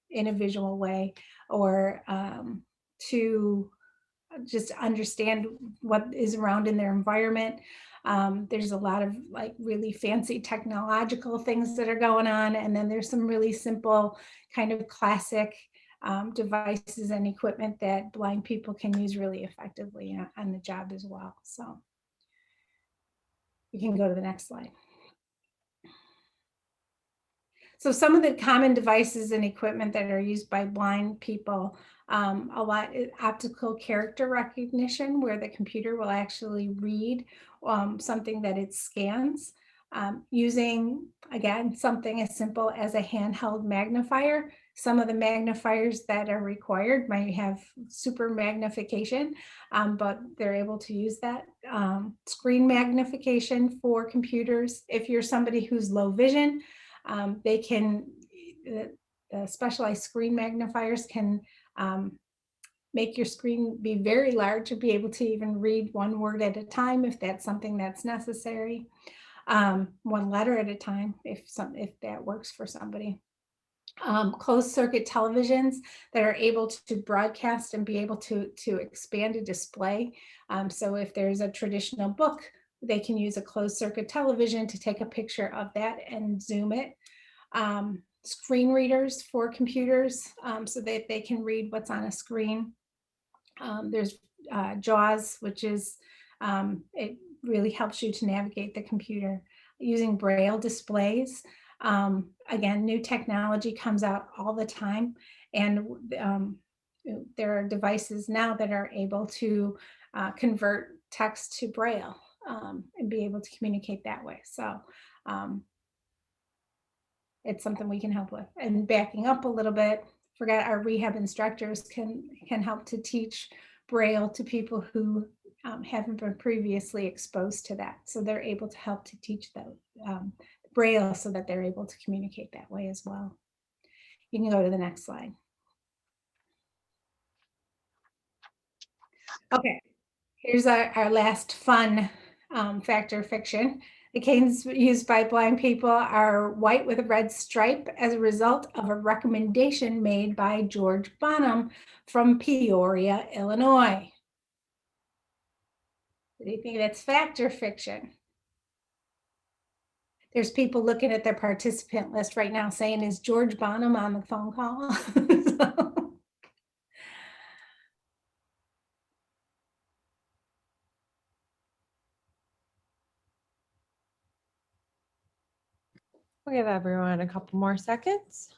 in a visual way, or to just understand what is around in their environment. There's a lot of like really fancy technological things that are going on. And then there's some really simple kind of classic devices and equipment that blind people can use really effectively on the job as well. So you can go to the next slide. So some of the common devices and equipment that are used by blind people, a lot is optical character recognition, where the computer will actually read something that it scans, using, again, something as simple as a handheld magnifier. Some of the magnifiers that are required might have super magnification, but they're able to use that. Screen magnification for computers. If you're somebody who's low vision, they can, specialized screen magnifiers can make your screen be very large to be able to even read one word at a time if that's something that's necessary. one letter at a time, if that works for somebody. Closed circuit televisions that are able to broadcast and be able to expand a display. So if there's a traditional book, they can use a closed circuit television to take a picture of that and zoom it. Screen readers for computers, so that they can read what's on a screen. There's JAWS, which is, it really helps you to navigate the computer. Using Braille displays. Again, new technology comes out all the time, and there are devices now that are able to convert text to Braille, and be able to communicate that way. So it's something we can help with. And backing up a little bit, forgot our rehab instructors can help to teach Braille to people who haven't been previously exposed to that. So they're able to help to teach the Braille so that they're able to communicate that way as well. You can go to the next slide. Okay, here's our last fun fact or fiction. The canes used by blind people are white with a red stripe as a result of a recommendation made by George Bonham from Peoria, Illinois. Do you think that's fact or fiction? There's people looking at their participant list right now saying, is George Bonham on the phone call? So, We'll give everyone a couple more seconds.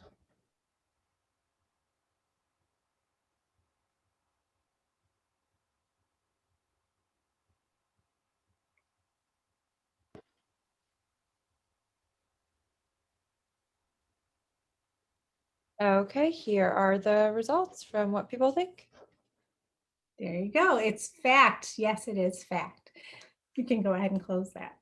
Okay, here are the results from what people think. there you go. It's fact. Yes, it is fact. You can go ahead and close that.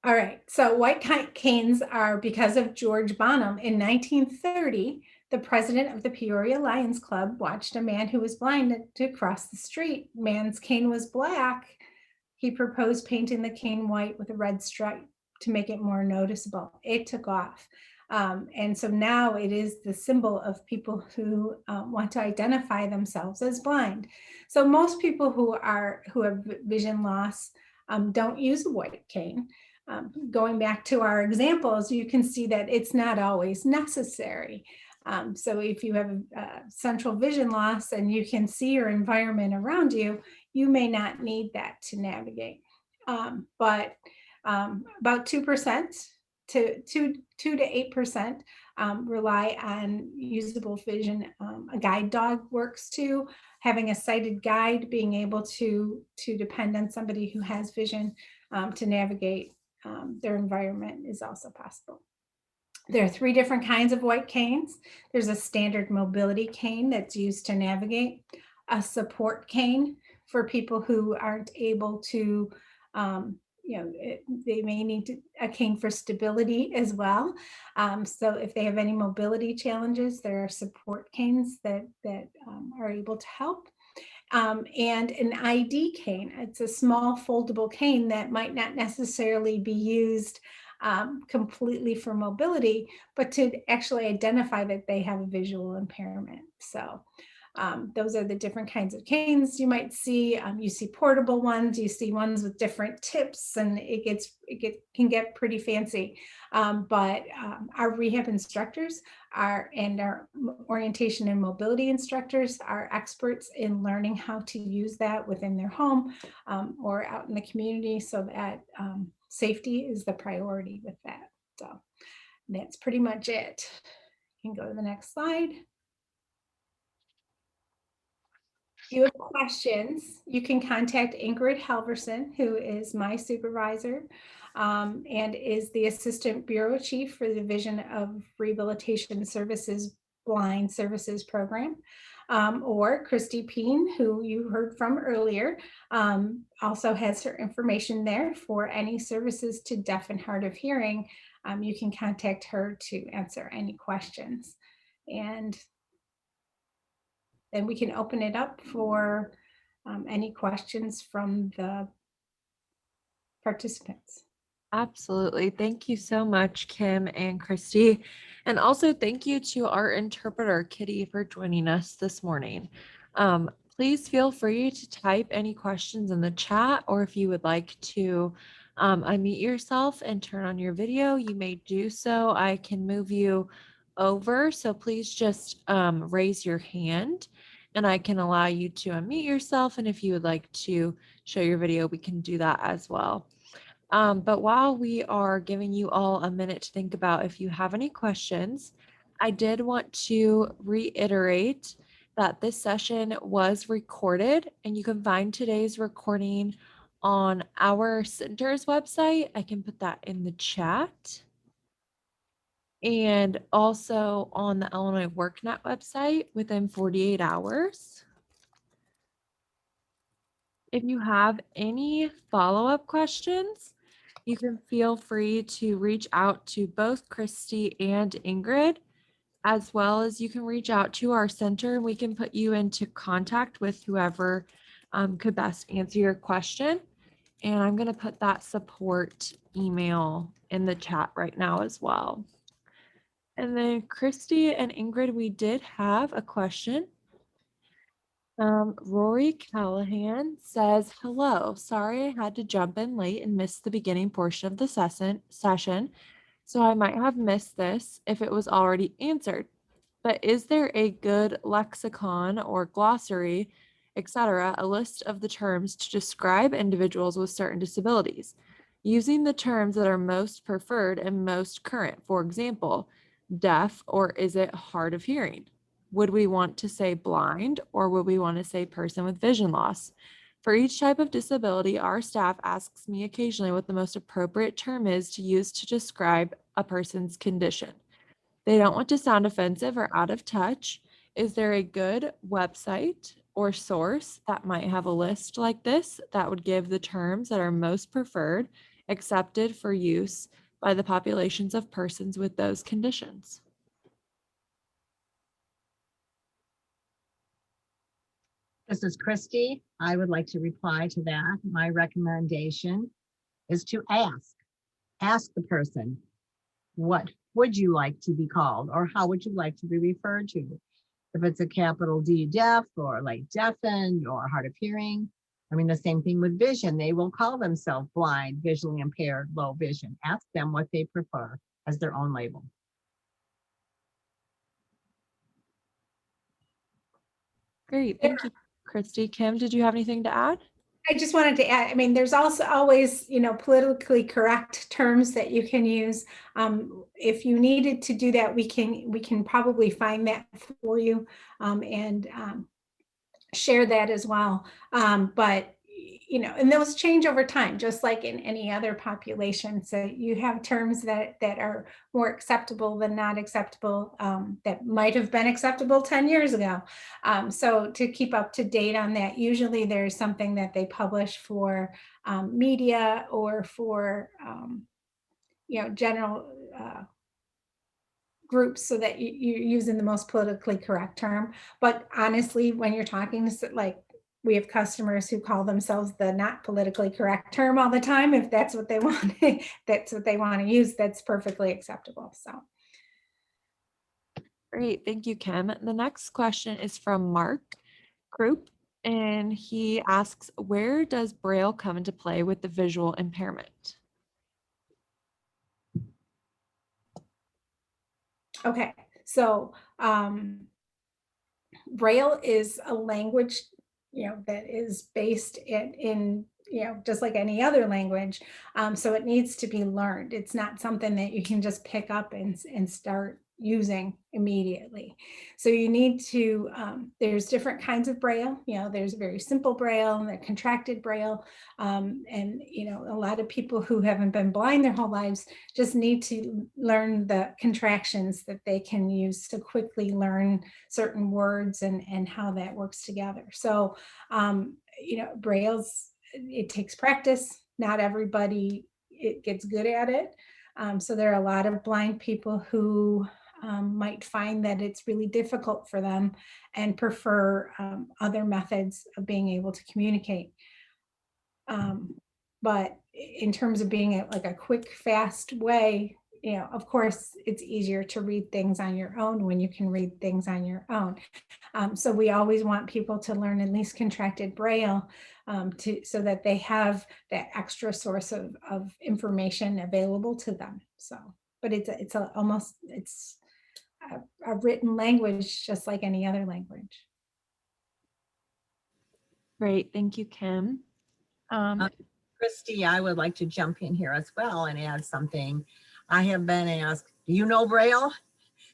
All right, so white canes are because of George Bonham. In 1930, the president of the Peoria Lions Club watched a man who was blind to cross the street. Man's cane was black. He proposed painting the cane white with a red stripe to make it more noticeable. It took off. And so now it is the symbol of people who want to identify themselves as blind. So most people who have vision loss don't use a white cane. Going back to our examples, you can see that it's not always necessary. So if you have central vision loss and you can see your environment around you, you may not need that to navigate. But about 2% to 2 to 8% rely on usable vision. A guide dog works too. Having a sighted guide, being able to depend on somebody who has vision to navigate their environment is also possible. There are 3 different kinds of white canes. There's a standard mobility cane that's used to navigate, a support cane for people who aren't able to, they may need a cane for stability as well. So if they have any mobility challenges, there are support canes that are able to help. And an ID cane. It's a small foldable cane that might not necessarily be used completely for mobility, but to actually identify that they have a visual impairment. So those are the different kinds of canes you might see. You see portable ones, you see ones with different tips, and it can get pretty fancy. But our rehab instructors and our orientation and mobility instructors are experts in learning how to use that within their home or out in the community, so that safety is the priority with that. So that's pretty much it. You can go to the next slide. If you have questions, you can contact Ingrid Halverson, who is my supervisor and is the Assistant Bureau Chief for the Division of Rehabilitation Services Blind Services Program, or Christy Peen, who you heard from earlier, also has her information there for any services to deaf and hard of hearing. You can contact her to answer any questions. And then we can open it up for any questions from the participants. Absolutely. Thank you so much, Kim and Christy. And also thank you to our interpreter, Kitty, for joining us this morning. Please feel free to type any questions in the chat, or if you would like to unmute yourself and turn on your video, you may do so. I can move you over. So please just raise your hand and I can allow you to unmute yourself. And if you would like to show your video, we can do that as well. But while we are giving you all a minute to think about if you have any questions, I did want to reiterate that this session was recorded and you can find today's recording on our center's website. I can put that in the chat. And also on the Illinois WorkNet website within 48 hours. If you have any follow-up questions, you can feel free to reach out to both Christy and Ingrid, as well as you can reach out to our center and we can put you into contact with whoever could best answer your question. And I'm going to put that support email in the chat right now as well. And then Christy and Ingrid, we did have a question. Rory Callahan says, hello, sorry I had to jump in late and miss the beginning portion of the session, so I might have missed this if it was already answered. But is there a good lexicon or glossary, etc., a list of the terms to describe individuals with certain disabilities, using the terms that are most preferred and most current? For example, deaf, or is it hard of hearing? Would we want to say blind, or would we want to say person with vision loss? For each type of disability, our staff asks me occasionally what the most appropriate term is to use to describe a person's condition. They don't want to sound offensive or out of touch. Is there a good website or source that might have a list like this that would give the terms that are most preferred, accepted for use by the populations of persons with those conditions? This is Christy. I would like to reply to that. My recommendation is to ask the person, what would you like to be called, or how would you like to be referred to? If it's a capital D deaf or late-deafened or hard of hearing. I mean, the same thing with vision. They will call themselves blind, visually impaired, low vision. Ask them what they prefer as their own label. Great, thank you, Christy. Kim, did you have anything to add? I just wanted to add, I mean, there's also always, politically correct terms that you can use. If you needed to do that, we can probably find that for you and share that as well. But and those change over time, just like in any other population. So you have terms that are more acceptable than not acceptable, that might have been acceptable 10 years ago. So to keep up to date on that, usually there's something that they publish for media or for general groups, so that you're using the most politically correct term. But honestly, when you're talking to, like, we have customers who call themselves the not politically correct term all the time. If that's what they want, that's what they want to use, that's perfectly acceptable. So. Great, thank you, Kim. The next question is from Mark Krupp, and he asks, where does Braille come into play with the visual impairment? Okay, so Braille is a language, that is based in just like any other language. So it needs to be learned. It's not something that you can just pick up and start using immediately. So you need to, there's different kinds of Braille. There's very simple Braille and the contracted Braille. And, a lot of people who haven't been blind their whole lives just need to learn the contractions that they can use to quickly learn certain words and how that works together. So, Braille's, it takes practice. Not everybody gets good at it. So there are a lot of blind people who might find that it's really difficult for them and prefer other methods of being able to communicate. But in terms of being like a quick, fast way, you know, of course, it's easier to read things on your own when you can read things on your own. So we always want people to learn at least contracted Braille so that they have that extra source of information available to them. So, but it's a written language just like any other language. Great, thank you, Kim. Christy, I would like to jump in here as well and add something. I have been asked, do you know Braille?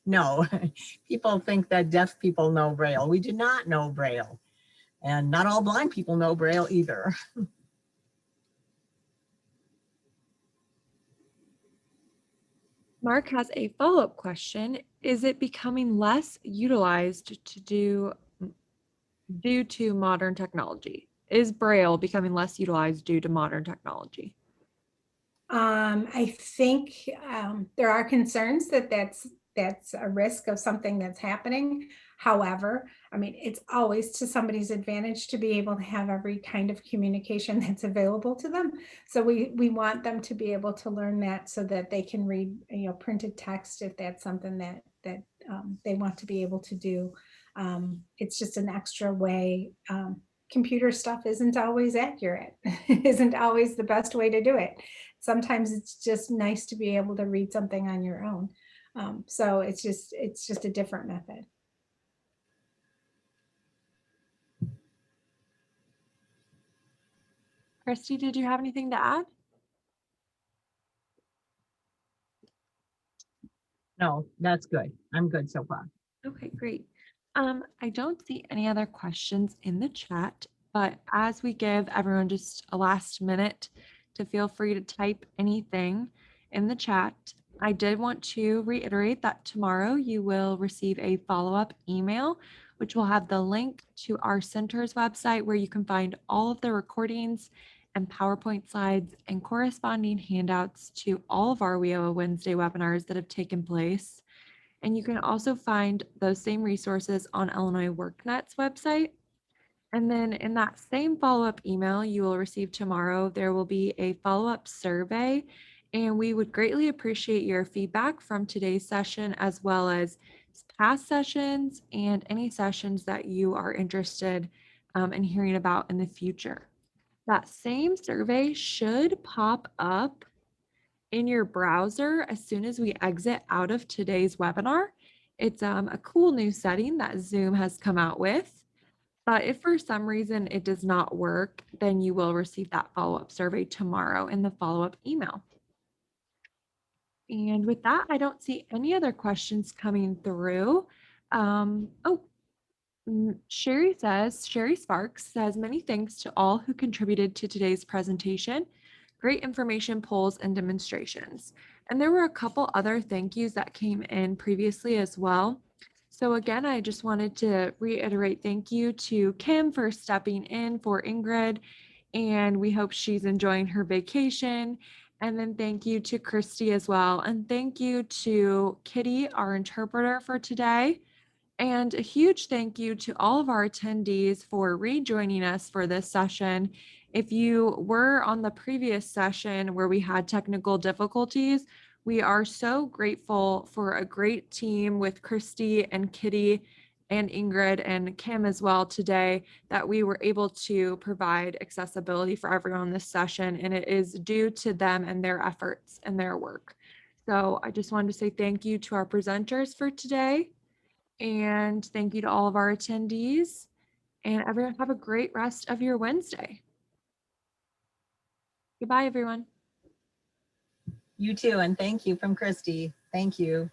No, people think that deaf people know Braille. We do not know Braille. And not all blind people know Braille either. Mark has a follow-up question. Is it becoming less utilized due to modern technology? Is Braille becoming less utilized due to modern technology? I think there are concerns that that's a risk of something that's happening. However, I mean, it's always to somebody's advantage to be able to have every kind of communication that's available to them. So we want them to be able to learn that so that they can read, you know, printed text if that's something that they want to be able to do. It's just an extra way. Computer stuff isn't always accurate, isn't always the best way to do it. Sometimes it's just nice to be able to read something on your own. So it's just a different method. Christy, did you have anything to add? No, that's good. I'm good so far. Okay, great. I don't see any other questions in the chat, but as we give everyone just a last minute to feel free to type anything in the chat, I did want to reiterate that tomorrow you will receive a follow-up email, which will have the link to our center's website where you can find all of the recordings and PowerPoint slides and corresponding handouts to all of our WIOA Wednesday webinars that have taken place. And you can also find those same resources on Illinois WorkNet's website. And then in that same follow-up email you will receive tomorrow, there will be a follow-up survey. And we would greatly appreciate your feedback from today's session, as well as past sessions and any sessions that you are interested in hearing about in the future. That same survey should pop up in your browser as soon as we exit out of today's webinar. It's a cool new setting that Zoom has come out with. But if for some reason it does not work, then you will receive that follow-up survey tomorrow in the follow-up email. And with that, I don't see any other questions coming through. Sherry Sparks says, many thanks to all who contributed to today's presentation. Great information, polls, and demonstrations. And there were a couple other thank yous that came in previously as well. So again, I just wanted to reiterate thank you to Kim for stepping in for Ingrid, and we hope she's enjoying her vacation. And then thank you to Christy as well. And thank you to Kitty, our interpreter for today. And a huge thank you to all of our attendees for rejoining us for this session. If you were on the previous session where we had technical difficulties, we are so grateful for a great team with Christy and Kitty and Ingrid and Kim as well today, that we were able to provide accessibility for everyone in this session. And it is due to them and their efforts and their work. So I just wanted to say thank you to our presenters for today. And thank you to all of our attendees, and everyone have a great rest of your Wednesday. Goodbye, everyone. You too, and thank you from Christy. Thank you.